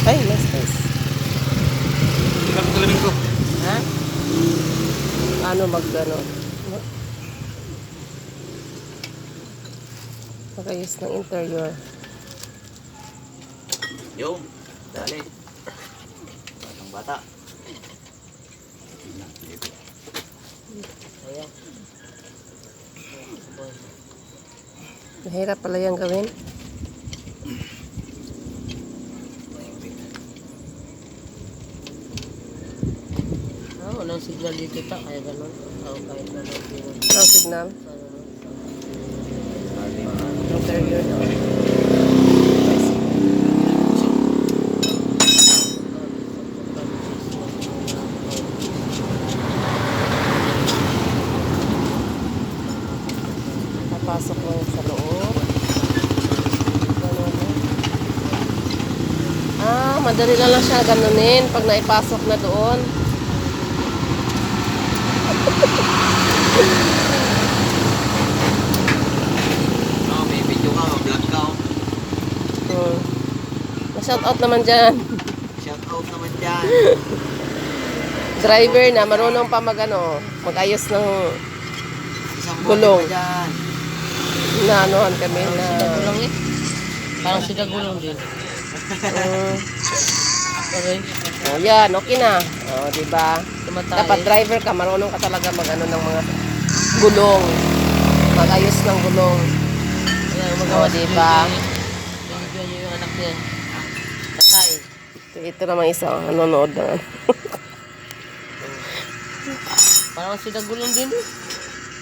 Ay, nice. Ilang salamin ko. Ha? Ano mag-ano? Magayos ng interior. Yo, dali. Batang bata. Ayan. Mahirap pala yung gawin. Walang signal dito ta, kaya ganun. Kahit na lang din. Ang signal. Interior na. Papasok mo sa loob. Madali lang siya ganunin pag naipasok na doon. May video ka, vlog ka. Shout out naman dyan. Shout out naman dyan. Driver na marunong pa mag-ayos ng Isang gulong. buwan dyan. Naanohan kami na. Gulong eh. Parang sila gulong din. Okay. Yan, okay na. Diba? Tumatay. Dapat driver ka, marunong ka talaga mag-ano ng mga gulong. Mag-ayos ng gulong. Ayan, magawa Diba? Binigyan niyo yung anak niya. Tatay. Ito naman isa, nanonood na. Parang sila gulong din.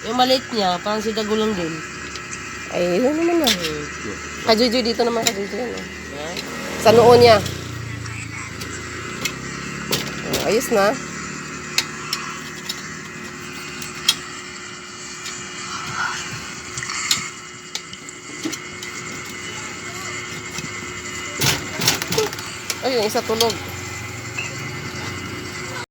Yung maliit niya, parang sila gulong din. Ay, yun naman na. Kajuju dito naman, kajuju. Ayan. Sa noo niya. Ayos na. Ay, yung isa tulog.